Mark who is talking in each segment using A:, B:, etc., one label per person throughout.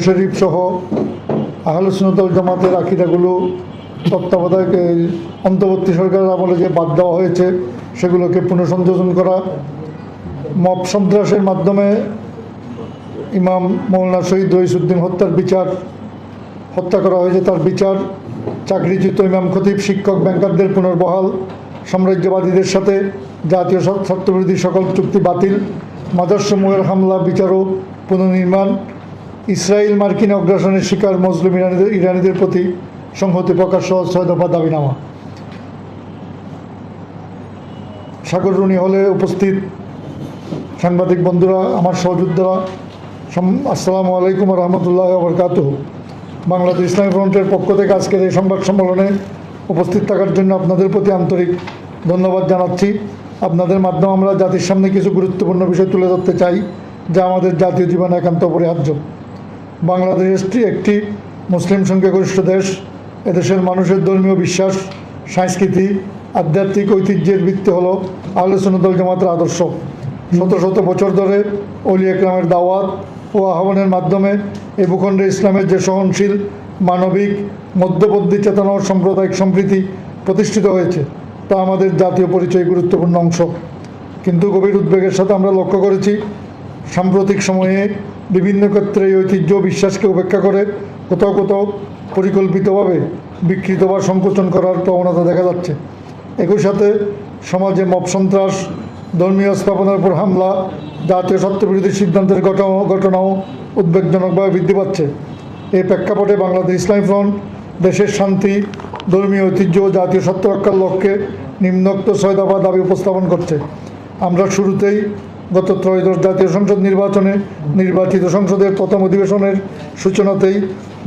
A: শরীফ সহ আহলে সুন্নাত ওয়াল জামাতের আকিদাগুলো তত্ত্বাবধায়ক অন্তর্বর্তী সরকারের আমলে যে বাদ দেওয়া হয়েছে সেগুলোকে পুনঃসংযোজন করা, মব সন্ত্রাসের মাধ্যমে ইমাম মৌলানা শহীদ রইসুদ্দিন হত্যা করা হয়েছে, তার বিচার, চাকরিচ্যুত ইমাম খতিব, শিক্ষক, ব্যাংকারদের পুনর্বহাল, সাম্রাজ্যবাদীদের সাথে জাতীয় স্বার্থবিরোধী সকল চুক্তি বাতিল, মাদ্রাসাসমূহের হামলা বিচার ও পুনর্নির্মাণ, ইসরায়েল মার্কিন অগ্রাসনের শিকার মুসলিম ইরানিদের প্রতি সংহতি প্রকাশ সহ 6 দফা দাবিনামা। সাগররুনি হলে উপস্থিত সাংবাদিক বন্ধুরা, আমার সহযোদ্ধারা, আসসালামু আলাইকুম রহমতুল্লাহ বরকাতুহ। বাংলাদেশ ইসলামী ফ্রন্টের পক্ষ থেকে আজকের এই সংবাদ সম্মেলনে উপস্থিত থাকার জন্য আপনাদের প্রতি আন্তরিক ধন্যবাদ জানাচ্ছি। আপনাদের মাধ্যমে আমরা জাতির সামনে কিছু গুরুত্বপূর্ণ বিষয় তুলে ধরতে চাই যা আমাদের জাতীয় জীবনে একান্ত অপরিহার্য। বাংলাদেশ একটি মুসলিম সংখ্যাগরিষ্ঠ দেশ। এদেশের মানুষের ধর্মীয় বিশ্বাস, সংস্কৃতি, আধ্যাত্মিক ঐতিহ্যের ভিত্তি হলো আহলে সুন্নাত ওয়াল জামাতের আদর্শ। শত শত বছর ধরে ওলিয়া কেরামের দাওয়াত ও আহ্বানের মাধ্যমে এই ভূখণ্ডে ইসলামের যে সহনশীল, মানবিক, মধ্যপন্থী চেতনা ও সাম্প্রদায়িক সম্প্রীতি প্রতিষ্ঠিত হয়েছে তা আমাদের জাতীয় পরিচয়ের গুরুত্বপূর্ণ অংশ। কিন্তু গভীর উদ্বেগের সাথে আমরা লক্ষ্য করেছি, সাম্প্রতিক সময়ে বিভিন্ন ক্ষেত্রে এই ঐতিহ্য বিশ্বাসকে উপেক্ষা করে কোথাও কোথাও পরিকল্পিতভাবে বিকৃত বা সংকোচন করার প্রবণতা দেখা যাচ্ছে। একই সাথে সমাজে মব সন্ত্রাস, ধর্মীয় স্থাপনার উপর হামলা, জাতীয় স্বার্থবিরোধী সিদ্ধান্তের ঘটনাও উদ্বেগজনকভাবে বৃদ্ধি পাচ্ছে। এই প্রেক্ষাপটে বাংলাদেশ ইসলামী ফ্রন্ট দেশের শান্তি, ধর্মীয় ঐতিহ্য ও জাতীয় স্বার্থ রক্ষার লক্ষ্যে নিম্নোক্ত 6 দফা দাবি উপস্থাপন করছে। আমরা শুরুতেই গত ত্রয়োদশ জাতীয় সংসদ নির্বাচনে নির্বাচিত সংসদের প্রথম অধিবেশনের সূচনাতেই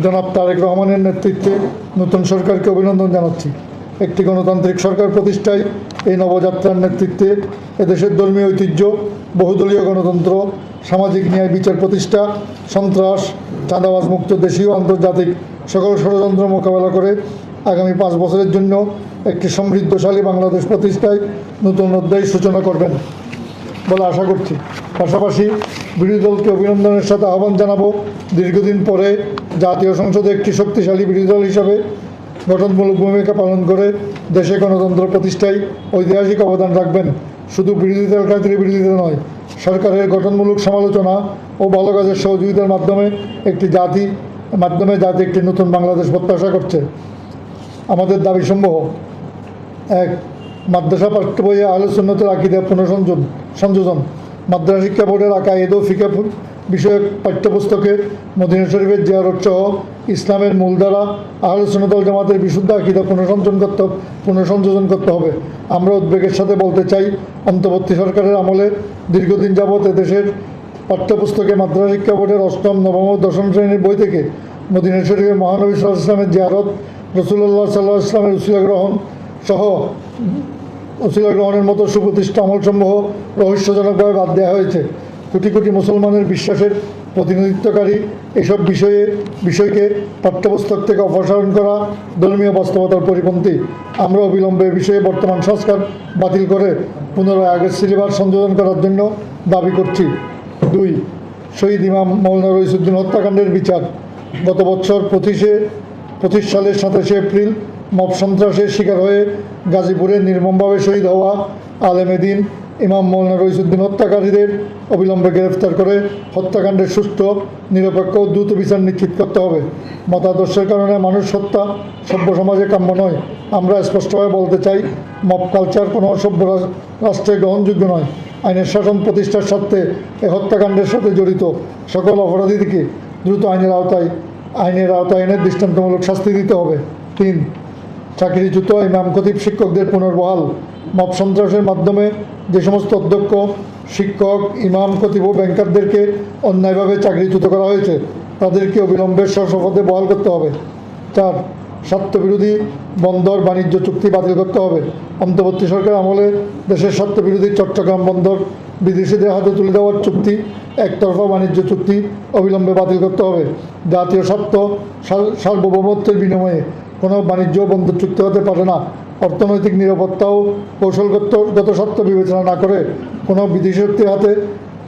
A: জনাব তারেক রহমানের নেতৃত্বে নতুন সরকারকে অভিনন্দন জানাচ্ছি। একটি গণতান্ত্রিক সরকার প্রতিষ্ঠায় এই নবযাত্রার নেতৃত্বে এদেশের ধর্মীয় ঐতিহ্য, বহুদলীয় গণতন্ত্র, সামাজিক ন্যায় বিচার প্রতিষ্ঠা, সন্ত্রাস, চাঁদাবাজ মুক্ত দেশীয় আন্তর্জাতিক সকল ষড়যন্ত্র মোকাবেলা করে আগামী 5 বছরের জন্য একটি সমৃদ্ধশালী বাংলাদেশ প্রতিষ্ঠায় নতুন অধ্যায় সূচনা করবেন বলে আশা করছি। পাশাপাশি বিরোধী দলকে অভিনন্দনের সাথে আহ্বান জানাবো, দীর্ঘদিন পরে জাতীয় সংসদে একটি শক্তিশালী বিরোধী দল হিসাবে গঠনমূলক ভূমিকা পালন করে দেশে গণতন্ত্র প্রতিষ্ঠায় ঐতিহাসিক অবদান রাখবেন। শুধু বিরোধিতার খাতিরে বিরোধিতা নয়, সরকারের গঠনমূলক সমালোচনা ও ভালো কাজের সহযোগিতার মাধ্যমে জাতি একটি নতুন বাংলাদেশ প্রত্যাশা করছে। আমাদের দাবিসমূহ: 1. মাদ্রাসা পাঠ্য বইয়ে আহলে সুন্নাতের আকীদা সংযোজন। মাদ্রাসা শিক্ষা বোর্ডের আকায়েদ ও ফিকহ বিষয়ক পাঠ্যপুস্তকে মদিনা শরীফের জিয়ারত সহ ইসলামের মূলধারা আহলে সুন্নাত ওয়াল জামাতের বিশুদ্ধ আকীদা পুনঃসংযোজন করতে হবে। আমরা উদ্বেগের সাথে বলতে চাই, অন্তর্বর্তী সরকারের আমলে দীর্ঘদিন যাবৎ এদেশের পাঠ্যপুস্তকে মাদ্রাসা শিক্ষা বোর্ডের 8ম, 9ম ও 10ম শ্রেণীর বই থেকে মদিনা শরীফের মহানবী সাল্লাল্লাহু আলাইহি ওয়াসাল্লামের জিয়ারত, রাসূলুল্লাহ সাল্লাল্লাহু আলাইহি ওয়াসাল্লামের উসিলা গ্রহণের মতো সুপ্রতিষ্ঠিত আমলসমূহ রহস্যজনকভাবে বাদ দেওয়া হয়েছে। কোটি কোটি মুসলমানের বিশ্বাসের প্রতিনিধিত্বকারী এসব বিষয়কে পাঠ্যপুস্তক থেকে অপসারণ করা ধর্মীয় বাস্তবতার পরিপন্থী। আমরা অবিলম্বে বিষয়ে বর্তমান সংস্কার বাতিল করে পুনরায় আগের সিলেবাস সংযোজন করার জন্য দাবি করছি। 2. শহীদ ইমাম মৌলানা রইসুদ্দিন হত্যাকাণ্ডের বিচার। গত বছর 25 সালের 27 এপ্রিল মব সন্ত্রাসের শিকার হয়ে গাজীপুরে নির্মমভাবে শহীদ হওয়া আলেমে দ্বীন ইমাম মৌলানা রইসুদ্দিন হত্যাকারীদের অবিলম্বে গ্রেফতার করে হত্যাকাণ্ডের সুষ্ঠু, নিরপেক্ষ ও দ্রুত বিচার নিশ্চিত করতে হবে। মতাদর্শের কারণে মানুষ হত্যা সভ্য সমাজে কাম্য নয়। আমরা স্পষ্টভাবে বলতে চাই, মব কালচার কোনো সভ্য রাষ্ট্রে গ্রহণযোগ্য নয়। আইনের শাসন প্রতিষ্ঠার স্বার্থে এই হত্যাকাণ্ডের সাথে জড়িত সকল অপরাধীদেরকে দ্রুত আইনের আওতায় এনে দৃষ্টান্তমূলক শাস্তি দিতে হবে। 3. চাকরিচ্যুত ইমাম খতিব, শিক্ষকদের পুনর্বহাল। মব সন্ত্রাসের মাধ্যমে যে সমস্ত অধ্যক্ষ, শিক্ষক, ইমাম, খতিব ও ব্যাংকারদেরকে অন্যায়ভাবে চাকরিচ্যুত করা হয়েছে তাদেরকে অবিলম্বে স্বশপথে বহাল করতে হবে। 4. স্বার্থবিরোধী বন্দর বাণিজ্য চুক্তি বাতিল করতে হবে। অন্তর্বর্তী সরকার আমলে দেশের স্বার্থবিরোধী চট্টগ্রাম বন্দর বিদেশিদের হাতে তুলে দেওয়ার চুক্তি, একতরফা বাণিজ্য চুক্তি অবিলম্বে বাতিল করতে হবে। জাতীয় স্বার্থ সার্বভৌমত্বের বিনিময়ে কোনো বাণিজ্য বন্দর চুক্তি হতে পারে না। অর্থনৈতিক নিরাপত্তা ও কৌশলগত স্বার্থ বিবেচনা না করে কোনো বিদেশি শক্তির হাতে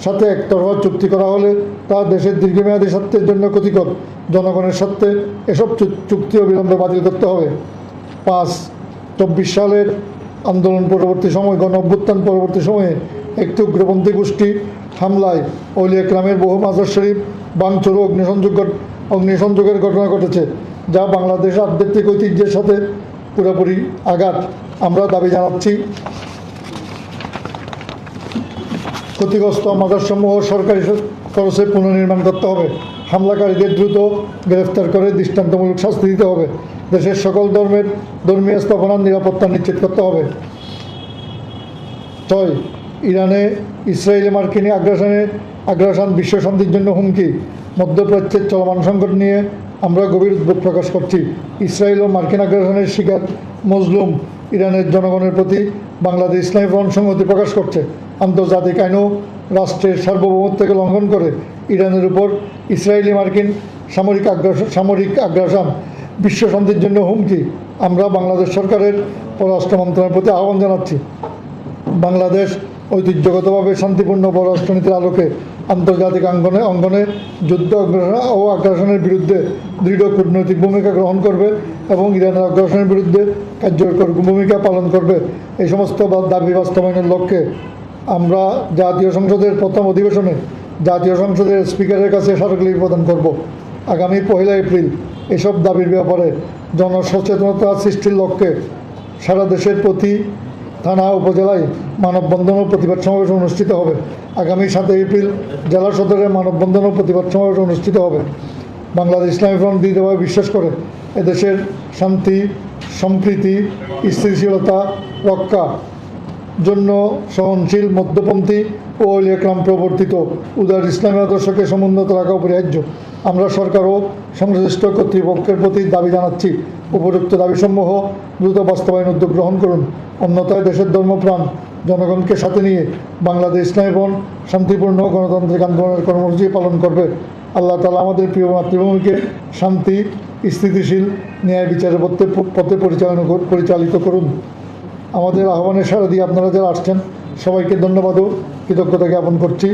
A: সাথে একতরফা চুক্তি করা হলে তা দেশের দীর্ঘমেয়াদী স্বার্থের জন্য ক্ষতিকর। জনগণের স্বার্থে এসব চুক্তি অবিলম্বে বাতিল করতে হবে। 5-24 সালের আন্দোলন পরবর্তী সময়, গণ অভ্যুত্থান পরবর্তী সময়ে একটি উগ্রপন্থী গোষ্ঠী হামলায় আউলিয়া কেরামের বহু মাজার শরীফ ভাঙচুর ও অগ্নিসংযোগের ঘটনা ঘটেছে, যা বাংলাদেশের আধ্যাত্মিক ঐতিহ্যের সাথে পুরোপুরি আঘাত। আমরা দাবি জানাচ্ছি, ক্ষতিগ্রস্ত মাজারসমূহ সরকারি খরচে পুনর্নির্মাণ করতে হবে। হামলাকারীদের দ্রুত গ্রেফতার করে দৃষ্টান্তমূলক শাস্তি দিতে হবে। দেশের সকল ধর্মীয় স্থাপনার নিরাপত্তা নিশ্চিত করতে হবে। 6. ইরানে ইসরায়েলি মার্কিন আগ্রাসন বিশ্ব শান্তির জন্য হুমকি। মধ্যপ্রাচ্যের চলমান সংকট নিয়ে আমরা গভীর উদ্বেগ প্রকাশ করছি। ইসরায়েল ও মার্কিন আগ্রাসনের শিকার মজলুম ইরানের জনগণের প্রতি বাংলাদেশ ইসলামী ফ্রন্ট সংহতি প্রকাশ করছে। আন্তর্জাতিক আইন ও রাষ্ট্রের সার্বভৌমত্বকে লঙ্ঘন করে ইরানের উপর ইসরায়েলি মার্কিন সামরিক আগ্রাসন বিশ্ব শান্তির জন্য হুমকি। আমরা বাংলাদেশ সরকারের পররাষ্ট্র মন্ত্রণালয়ের প্রতি আহ্বান জানাচ্ছি, বাংলাদেশ ঐতিহ্যগতভাবে শান্তিপূর্ণ পররাষ্ট্রনীতির আলোকে আন্তর্জাতিক অঙ্গনে যুদ্ধ ও আগ্রাসনের বিরুদ্ধে দৃঢ় কূটনৈতিক ভূমিকা গ্রহণ করবে এবং ইরানের আগ্রাসনের বিরুদ্ধে কার্যকর ভূমিকা পালন করবে। এই সমস্ত দাবি বাস্তবায়নের লক্ষ্যে আমরা জাতীয় সংসদের প্রথম অধিবেশনে জাতীয় সংসদের স্পিকারের কাছে স্মারকলিপি প্রদান করব। আগামী 1 এপ্রিল এসব দাবির ব্যাপারে জনসচেতনতা সৃষ্টির লক্ষ্যে সারা দেশের প্রতি থানা উপজেলায় মানববন্ধন ও প্রতিবাদ সমাবেশ অনুষ্ঠিত হবে। আগামী 7 এপ্রিল জেলা সদরে মানববন্ধন ও প্রতিবাদ সমাবেশ অনুষ্ঠিত হবে। বাংলাদেশ ইসলামী ফ্রন্ট দৃঢ়ভাবে বিশ্বাস করে এদেশের শান্তি, সম্প্রীতি, স্থিতিশীলতা রক্ষা জন্য সহনশীল, মধ্যপন্থী ও আউলিয়া কেরাম প্রবর্তিত উদার ইসলামী আদর্শকে সমুন্নত রাখা অপরিহার্য। আমরা সরকার ও সংশ্লিষ্ট কর্তৃপক্ষের প্রতি দাবি জানাচ্ছি, উপযুক্ত দাবিসমূহ দ্রুত বাস্তবায়ন উদ্যোগ গ্রহণ করুন। অন্যথায় দেশের ধর্মপ্রাণ জনগণকে সাথে নিয়ে বাংলাদেশ ইসলামী ফ্রন্ট শান্তিপূর্ণ গণতান্ত্রিক আন্দোলনের কর্মসূচি পালন করবে। আল্লাহ তাআলা আমাদের প্রিয় মাতৃভূমিকে শান্তি, স্থিতিশীল, ন্যায় বিচারের পথে পরিচালিত করুন। আমাদের আহ্বানে সাড়া দিয়ে আপনারা যারা আসছেন সবাইকে ধন্যবাদ ও কৃতজ্ঞতা জ্ঞাপন করছি।